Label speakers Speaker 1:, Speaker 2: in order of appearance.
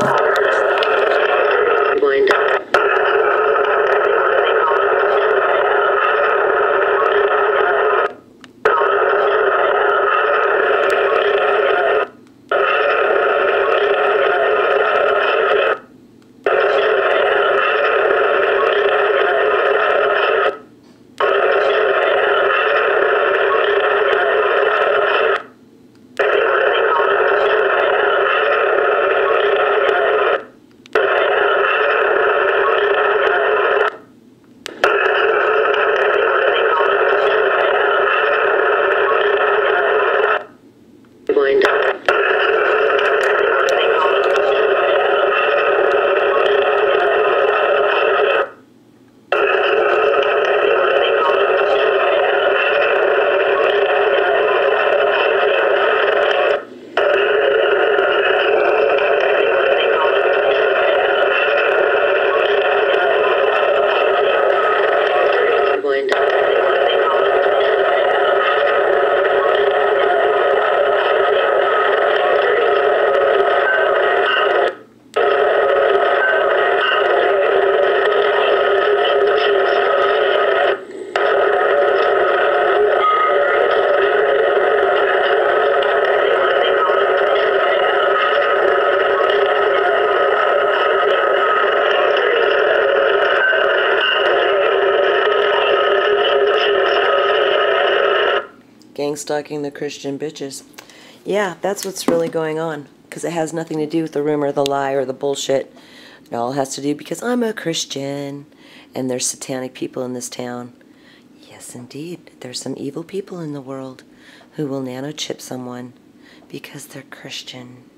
Speaker 1: Rewind. Rewind. Rewind.
Speaker 2: Gang stalking the Christian bitches. Yeah, that's what's really going on. Because it has nothing to do with the rumor, the lie, or the bullshit. It all has to do because I'm a Christian. And there's satanic people in this town. Yes, indeed. There's some evil people in the world who will nanochip someone because they're Christian.